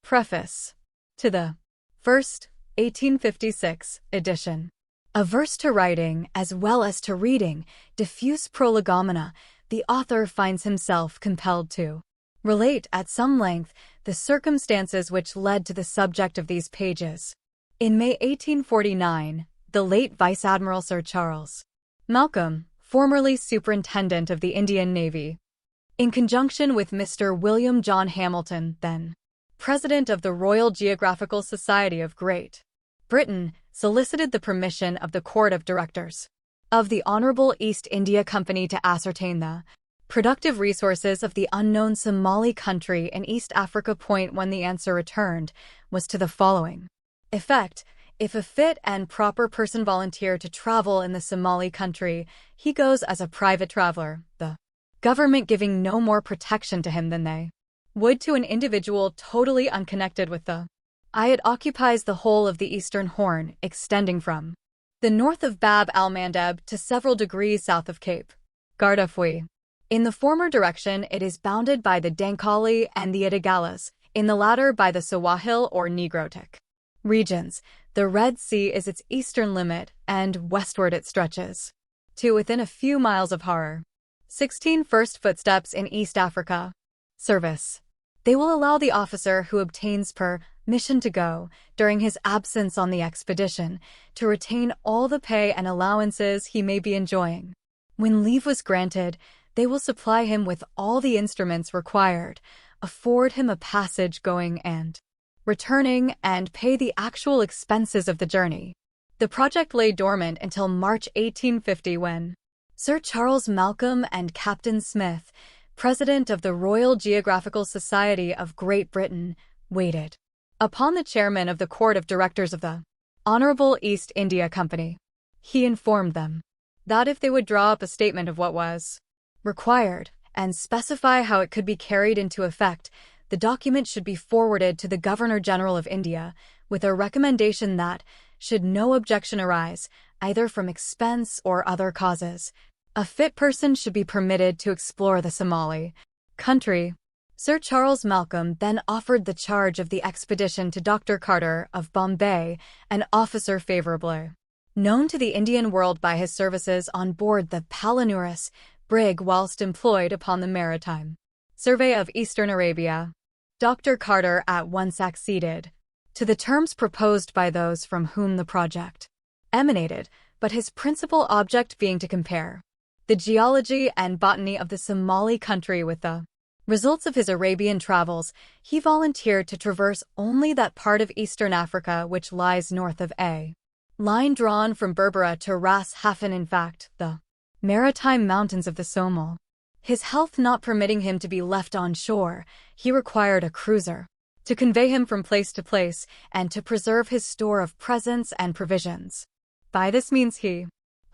Preface to the first 1856 edition. Averse to writing as well as to reading diffuse Prolegomena, the author finds himself compelled to relate at some length the circumstances which led to the subject of these pages. In May 1849, the late Vice-Admiral Sir Charles Malcolm, formerly Superintendent of the Indian Navy, in conjunction with Mr. William John Hamilton, then President of the Royal Geographical Society of Great Britain, solicited the permission of the Court of Directors of the Honourable East India Company to ascertain the productive resources of the unknown Somali Country in East Africa.1. When the answer returned was to the following effect: if a fit and proper person volunteer to travel in the Somali Country, he goes as a private traveler, the government giving no more protection to him than they would to an individual totally unconnected with the It occupies the whole of the Eastern Horn, extending from the north of Bab al-Mandeb to several degrees south of Cape Guardafui. In the former direction, it is bounded by the Dankali and the Idagalas, in the latter by the Sawahil or Negrotic regions. The Red Sea is its eastern limit, and westward it stretches to within a few miles of Harar. 16 First footsteps in East Africa. Service. They will allow the officer who obtains permission to go, during his absence on the expedition, to retain all the pay and allowances he may be enjoying. When leave was granted, they will supply him with all the instruments required, afford him a passage going and returning, and pay the actual expenses of the journey. The project lay dormant until March 1850, when Sir Charles Malcolm and Captain Smith, President of the Royal Geographical Society of Great Britain, waited upon the chairman of the Court of Directors of the Honourable East India Company. He informed them that if they would draw up a statement of what was required, and specify how it could be carried into effect, the document should be forwarded to the Governor-General of India, with a recommendation that, should no objection arise, either from expense or other causes, a fit person should be permitted to explore the Somali Country. Sir Charles Malcolm then offered the charge of the expedition to Dr. Carter of Bombay, an officer favorably known to the Indian world by his services on board the Palinurus brig whilst employed upon the maritime survey of Eastern Arabia. Dr. Carter at once acceded to the terms proposed by those from whom the project emanated, but his principal object being to compare the geology and botany of the Somali Country with the results of his Arabian travels, he volunteered to traverse only that part of Eastern Africa which lies north of a line drawn from Berbera to Ras Hafen, in fact, the maritime mountains of the Somali. His health not permitting him to be left on shore, he required a cruiser to convey him from place to place and to preserve his store of presents and provisions. By this means he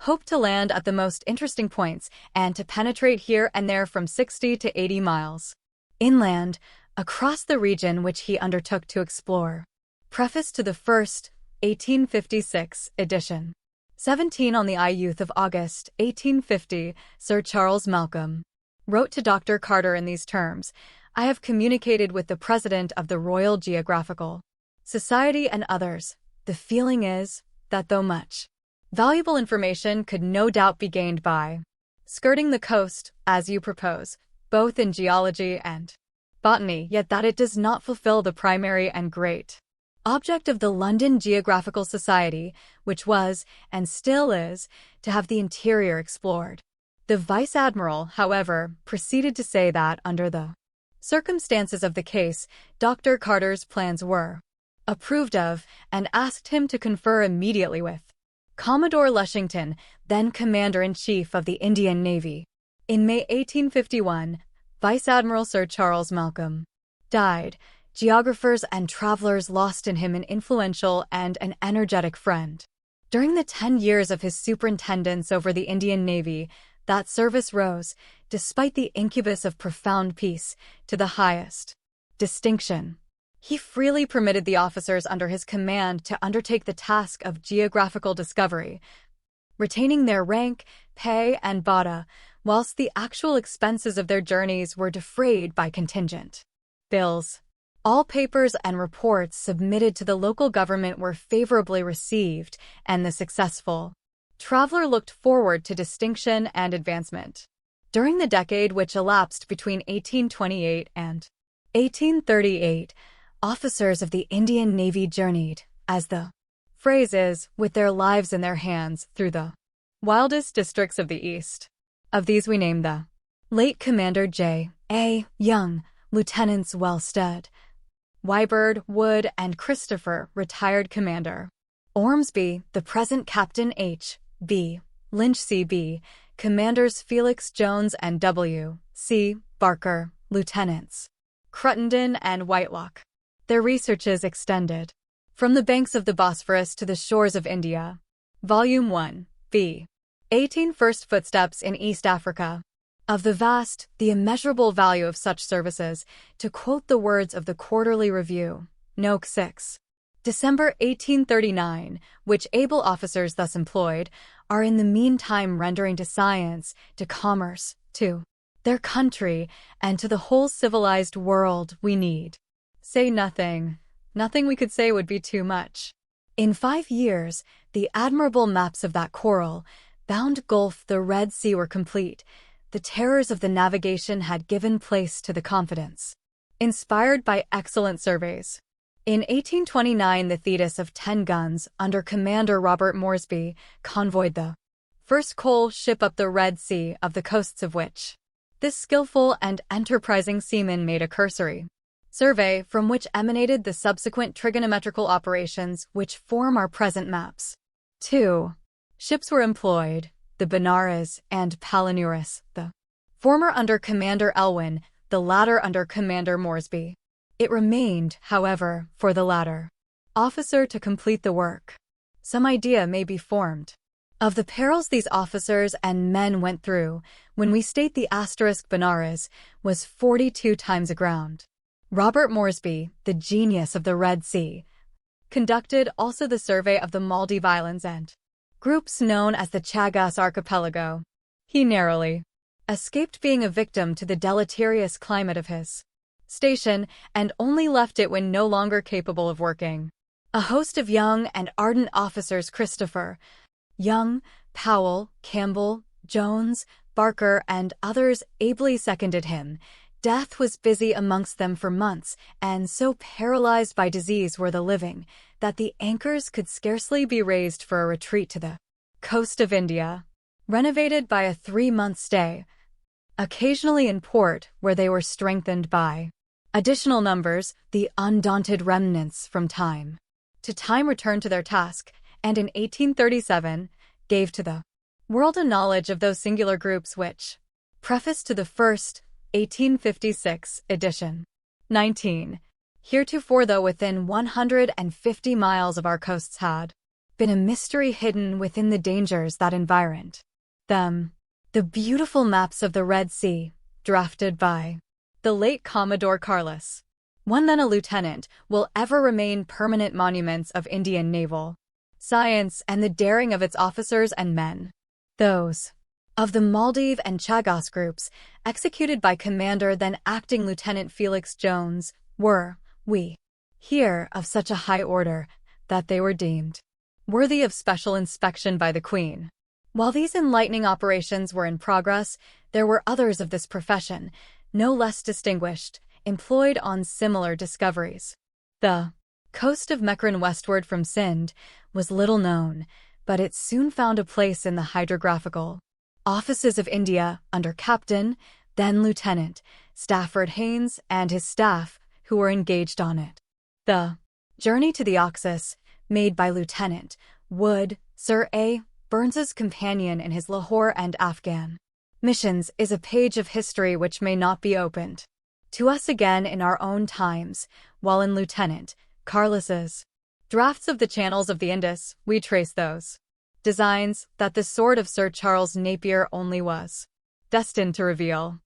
hoped to land at the most interesting points and to penetrate here and there from 60 to 80 miles inland, across the region which he undertook to explore. Preface to the first 1856 edition. 17 On the youth of August 1850, Sir Charles Malcolm wrote to Dr. Carter in these terms: I have communicated with the President of the Royal Geographical Society and others. The feeling is that though much valuable information could no doubt be gained by skirting the coast, as you propose, both in geology and botany, yet that it does not fulfill the primary and great object of the London Geographical Society, which was, and still is, to have the interior explored. The Vice-Admiral, however, proceeded to say that, under the circumstances of the case, Dr. Carter's plans were approved of, and asked him to confer immediately with Commodore Lushington, then Commander-in-Chief of the Indian Navy. In May 1851, Vice-Admiral Sir Charles Malcolm died. Geographers and travelers lost in him an influential and an energetic friend. During the 10 years of his superintendence over the Indian Navy, that service rose, despite the incubus of profound peace, to the highest distinction. He freely permitted the officers under his command to undertake the task of geographical discovery, retaining their rank, pay, and bata, whilst the actual expenses of their journeys were defrayed by contingent bills. All papers and reports submitted to the local government were favorably received, and the successful traveler looked forward to distinction and advancement. During the decade which elapsed between 1828 and 1838, officers of the Indian Navy journeyed, as the phrase is, with their lives in their hands, through the wildest districts of the East. Of these we name the late Commander J. A. Young, Lieutenants Wellstead, Wybird, Wood, and Christopher, retired Commander Ormsby, the present Captain H. B. Lynch C.B., Commanders Felix Jones and W. C. Barker, Lieutenants Cruttenden and Whitelock. Their researches extended from the banks of the Bosphorus to the shores of India. Volume 1, v. 18 First Footsteps in East Africa. Of the vast, the immeasurable value of such services, to quote the words of the Quarterly Review, Note 6. December 1839, which able officers thus employed are in the meantime rendering to science, to commerce, to their country, and to the whole civilized world we need say nothing. Nothing we could say would be too much. In 5 years, the admirable maps of that coral-bound gulf the Red Sea were complete. The terrors of the navigation had given place to the confidence inspired by excellent surveys. In 1829, the Thetis of 10 guns, under Commander Robert Moresby, convoyed the first coal ship up the Red Sea, of the coasts of which this skillful and enterprising seaman made a cursory survey, from which emanated the subsequent trigonometrical operations which form our present maps. 2 ships were employed, the Benares and Palinurus, the former under Commander Elwyn, the latter under Commander Moresby. It remained, however, for the latter officer to complete the work. Some idea may be formed of the perils these officers and men went through when we state the Benares was 42 times aground. Robert Moresby, the genius of the Red Sea, conducted also the survey of the Maldive Islands and groups known as the Chagos Archipelago. He narrowly escaped being a victim to the deleterious climate of his station, and only left it when no longer capable of working. A host of young and ardent officers, Christopher, Young, Powell, Campbell, Jones, Barker, and others, ably seconded him. Death was busy amongst them for months, and so paralyzed by disease were the living, that the anchors could scarcely be raised for a retreat to the coast of India. Renovated by a 3-month stay, occasionally in port, where they were strengthened by additional numbers, the undaunted remnants from time to time returned to their task, and in 1837 gave to the world a knowledge of those singular groups which, preface to the first 1856 edition. 19. Heretofore, though within 150 miles of our coasts, had been a mystery hidden within the dangers that environed them. The beautiful maps of the Red Sea, drafted by the late Commodore Carlos, one then a lieutenant, will ever remain permanent monuments of Indian naval science and the daring of its officers and men. Those of the Maldive and Chagos groups, executed by Commander then Acting Lieutenant Felix Jones, were, we hear, of such a high order that they were deemed worthy of special inspection by the Queen. While these enlightening operations were in progress, there were others of this profession, no less distinguished, employed on similar discoveries. The coast of Mekran westward from Sind was little known, but it soon found a place in the hydrographical offices of India under Captain, then Lieutenant, Stafford Haines and his staff, who were engaged on it. The journey to the Oxus, made by Lieutenant Wood, Sir A. Burns's companion in his Lahore and Afghan missions, is a page of history which may not be opened to us again in our own times. While in Lieutenant Carlos's drafts of the channels of the Indus, we trace those designs that the sword of Sir Charles Napier only was destined to reveal.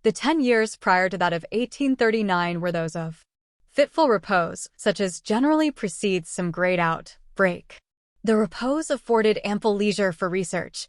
The 10 years prior to that of 1839 were those of fitful repose, such as generally precedes some great outbreak. The repose afforded ample leisure for research.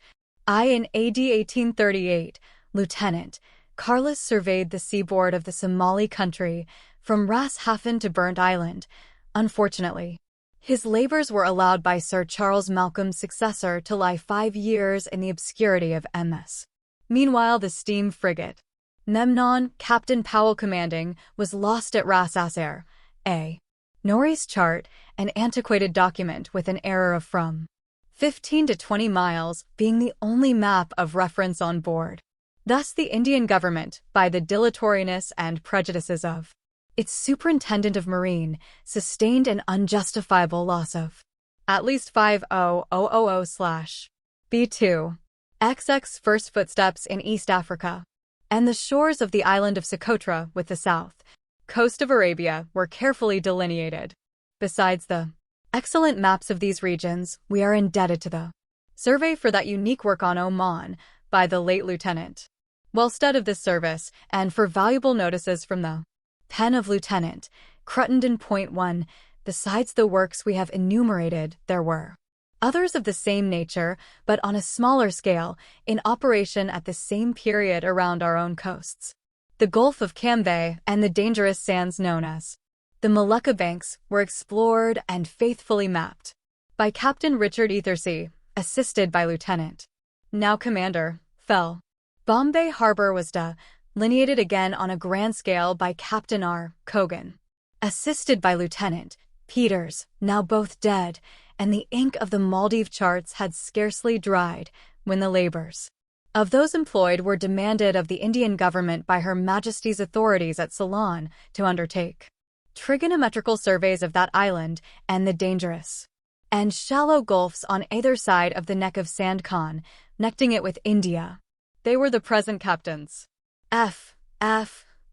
In AD 1838, Lieutenant Carlos surveyed the seaboard of the Somali Country, from Ras Hafen to Burnt Island. Unfortunately, his labors were allowed by Sir Charles Malcolm's successor to lie 5 years in the obscurity of MS. Meanwhile, the steam frigate Memnon, Captain Powell commanding, was lost at Ras Asser. A. Norris chart, an antiquated document with an error of from 15 to 20 miles, being the only map of reference on board. Thus the Indian government, by the dilatoriness and prejudices of its Superintendent of Marine, sustained an unjustifiable loss of at least 50,000/B2 XX first footsteps in East Africa, and the shores of the island of Socotra with the south coast of Arabia were carefully delineated. Besides the excellent maps of these regions, we are indebted to the survey for that unique work on Oman by the late Lieutenant Wellstead of this service, and for valuable notices from the pen of Lieutenant Crittenden.1. Besides the works we have enumerated, there were others of the same nature, but on a smaller scale, in operation at the same period around our own coasts. The Gulf of Cambay and the dangerous sands known as the Molucca Banks were explored and faithfully mapped by Captain Richard Ethersea, assisted by Lieutenant, now Commander, Fell. Bombay Harbor was delineated again on a grand scale by Captain R. Cogan, assisted by Lieutenant Peters, now both dead, and the ink of the Maldive charts had scarcely dried when the labors of those employed were demanded of the Indian government by Her Majesty's authorities at Ceylon to undertake trigonometrical surveys of that island and the dangerous and shallow gulfs on either side of the neck of Sand Khan, connecting it with India. They were the present captains F.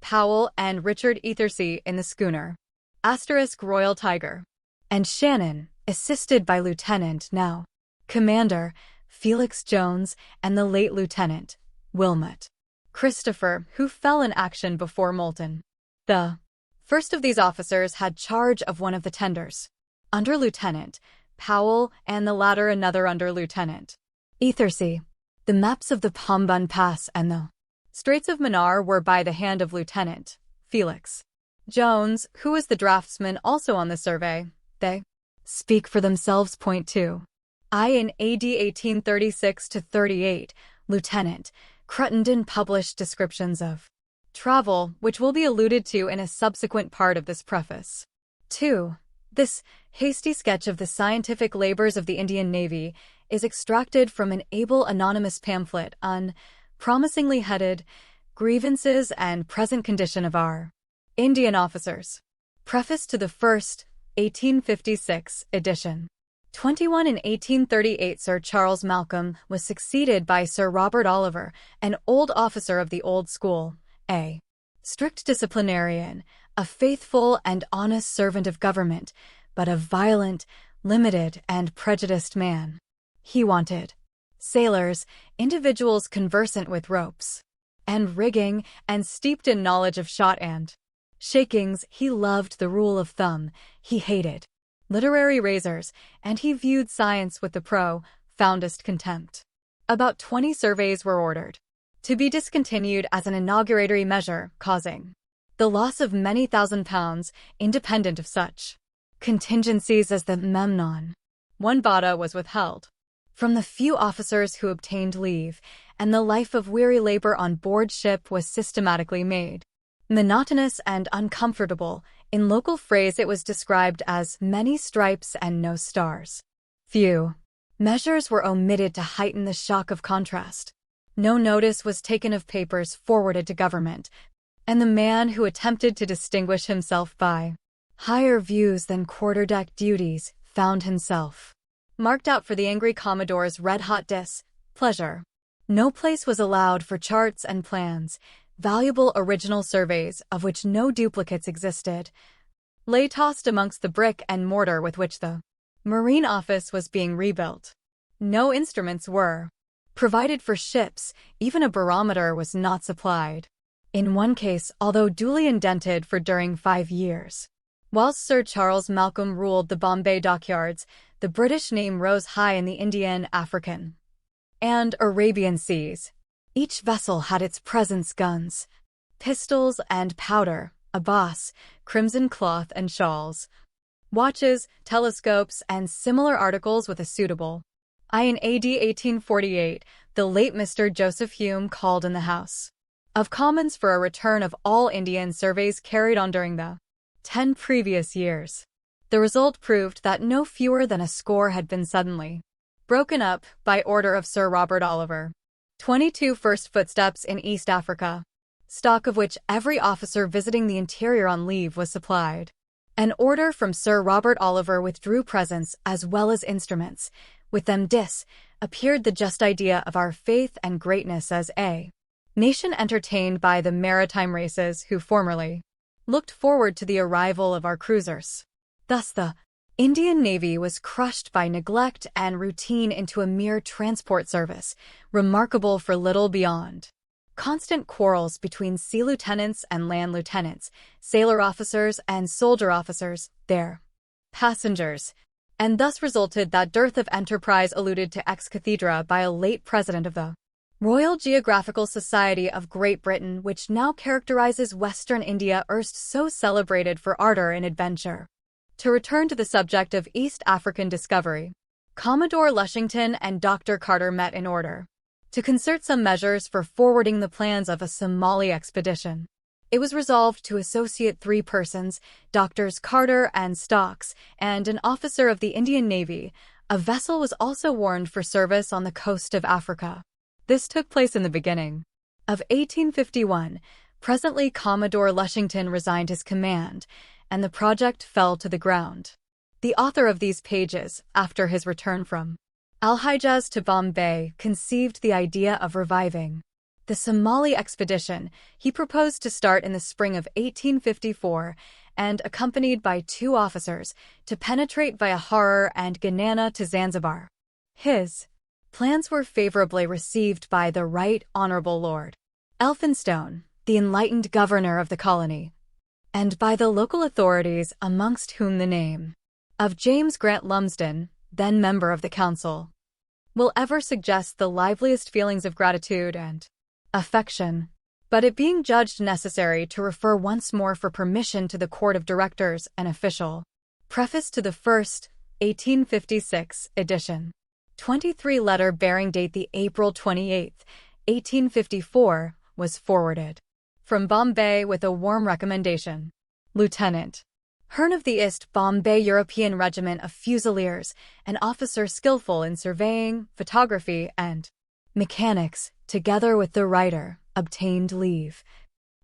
Powell and Richard Ethersea in the schooner Royal Tiger, and Shannon, assisted by Lieutenant now Commander Felix Jones and the late Lieutenant Wilmot Christopher, who fell in action before Moulton. The first of these officers had charge of one of the tenders, under Lieutenant Powell, and the latter another under Lieutenant Ethersea. The maps of the Pambun Pass and the Straits of Mannar were by the hand of Lieutenant Felix Jones, who was the draftsman also on the survey. They speak for themselves. Point 2. In AD 1836-38, Lieutenant Crittenden published descriptions of travel, which will be alluded to in a subsequent part of this preface. 2. This hasty sketch of the scientific labors of the Indian Navy is extracted from an able anonymous pamphlet unpromisingly headed Grievances and Present Condition of Our Indian Officers. Preface to the first, 1856, edition. 21 In 1838 Sir Charles Malcolm was succeeded by Sir Robert Oliver, an old officer of the old school, a strict disciplinarian, a faithful and honest servant of government, but a violent, limited, and prejudiced man. He wanted sailors, individuals conversant with ropes and rigging and steeped in knowledge of shot and shakings. He loved the rule of thumb, he hated literary razors, and he viewed science with the profoundest contempt. About 20 surveys were ordered to be discontinued as an inauguratory measure, causing the loss of many £1,000s, independent of such contingencies as the Memnon. 1 bada was withheld from the few officers who obtained leave, and the life of weary labor on board ship was systematically made monotonous and uncomfortable. In local phrase it was described as many stripes and no stars. Few measures were omitted to heighten the shock of contrast. No notice was taken of papers forwarded to government, and the man who attempted to distinguish himself by higher views than quarterdeck duties found himself marked out for the angry Commodore's red-hot displeasure. No place was allowed for charts and plans. Valuable original surveys, of which no duplicates existed, lay tossed amongst the brick and mortar with which the Marine Office was being rebuilt. No instruments were provided for ships, even a barometer was not supplied. In one case, although duly indented for during 5 years, whilst Sir Charles Malcolm ruled the Bombay dockyards, the British name rose high in the Indian, African, and Arabian seas. Each vessel had its presence guns, pistols, and powder, abas, crimson cloth and shawls, watches, telescopes, and similar articles with a suitable eye. In AD 1848, the late Mr. Joseph Hume called in the House of Commons for a return of all Indian surveys carried on during the 10 previous years. The result proved that no fewer than a score had been suddenly broken up by order of Sir Robert Oliver. 22 first footsteps in East Africa, stock of which every officer visiting the interior on leave was supplied. An order from Sir Robert Oliver withdrew presents as well as instruments. With them appeared the just idea of our faith and greatness as a nation entertained by the maritime races who formerly looked forward to the arrival of our cruisers. Thus the Indian Navy was crushed by neglect and routine into a mere transport service, remarkable for little beyond constant quarrels between sea lieutenants and land lieutenants, sailor officers and soldier officers, their passengers, and thus resulted that dearth of enterprise alluded to ex cathedra by a late president of the Royal Geographical Society of Great Britain, which now characterizes Western India, erst so celebrated for ardor and adventure. To return to the subject of East African discovery, Commodore Lushington and Dr. Carter met in order to concert some measures for forwarding the plans of a Somali expedition. It was resolved to associate 3 persons, Doctors Carter and Stokes, and an officer of the Indian Navy. A vessel was also warned for service on the coast of Africa. This took place in the beginning of 1851. Presently, Commodore Lushington resigned his command, and the project fell to the ground. The author of these pages, after his return from Al-Hijaz to Bombay, conceived the idea of reviving the Somali expedition. He proposed to start in the spring of 1854 and, accompanied by 2 officers, to penetrate via Harar and Ganana to Zanzibar. His plans were favorably received by the Right Honorable Lord Elphinstone, the enlightened governor of the colony, and by the local authorities, amongst whom the name of James Grant Lumsden, then member of the council, will ever suggest the liveliest feelings of gratitude and affection. But it being judged necessary to refer once more for permission to the Court of Directors, an official preface to the first 1856 edition, 23 letter bearing date the April 28, 1854, was forwarded from Bombay with a warm recommendation. Lieutenant Hearn of the East Bombay European Regiment of Fusiliers, an officer skillful in surveying, photography, and mechanics, together with the writer, obtained leave,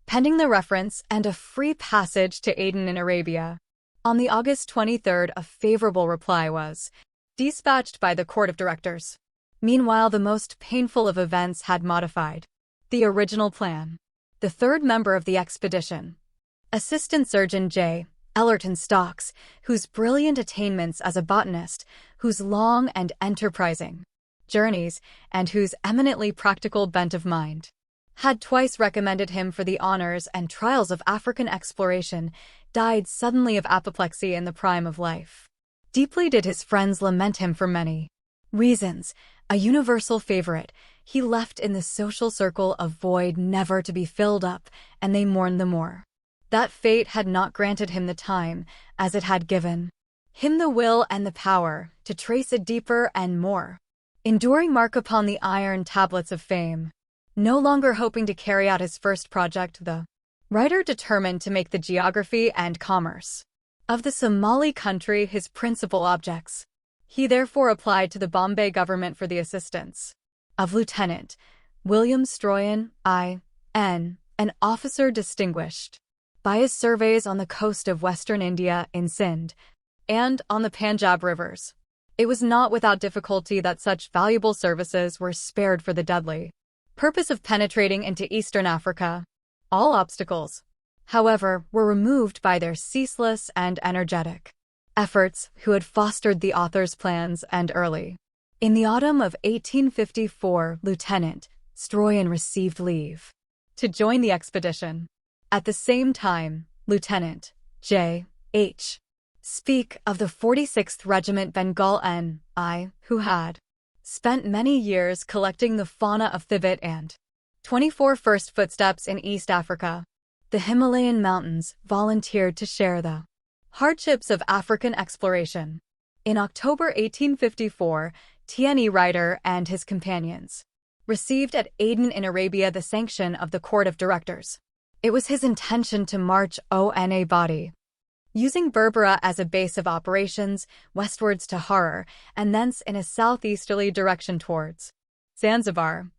pending the reference and a free passage to Aden in Arabia. On the August 23rd, a favorable reply was dispatched by the Court of Directors. Meanwhile, the most painful of events had modified the original plan. The 3rd member of the expedition, Assistant Surgeon J. Ellerton Stokes, whose brilliant attainments as a botanist, whose long and enterprising journeys, and whose eminently practical bent of mind had twice recommended him for the honors and trials of African exploration, died suddenly of apoplexy in the prime of life. Deeply did his friends lament him for many reasons. A universal favorite, he left in the social circle a void never to be filled up, and they mourned the more that fate had not granted him the time, as it had given him the will and the power, to trace a deeper and more enduring mark upon the iron tablets of fame. No longer hoping to carry out his first project, the writer determined to make the geography and commerce of the Somali country his principal objects. He therefore applied to the Bombay government for the assistance of Lieutenant William Stroyan, I.N., an officer distinguished by his surveys on the coast of Western India, in Sindh, and on the Punjab rivers. It was not without difficulty that such valuable services were spared for the deadly purpose of penetrating into Eastern Africa. All obstacles, however, were removed by their ceaseless and energetic efforts, who had fostered the author's plans, and early in the autumn of 1854, Lieutenant Stroyan received leave to join the expedition. At the same time, Lieutenant J. H. Speak of the 46th Regiment Bengal N.I., who had spent many years collecting the fauna of Thibet and 24 first footsteps in East Africa, The Himalayan mountains volunteered to share the hardships of African exploration. In October 1854, T.N.E. Ryder and his companions received at Aden in Arabia the sanction of the Court of Directors. It was his intention to march on a body, using Berbera as a base of operations, westwards to Harar, and thence in a southeasterly direction towards Zanzibar.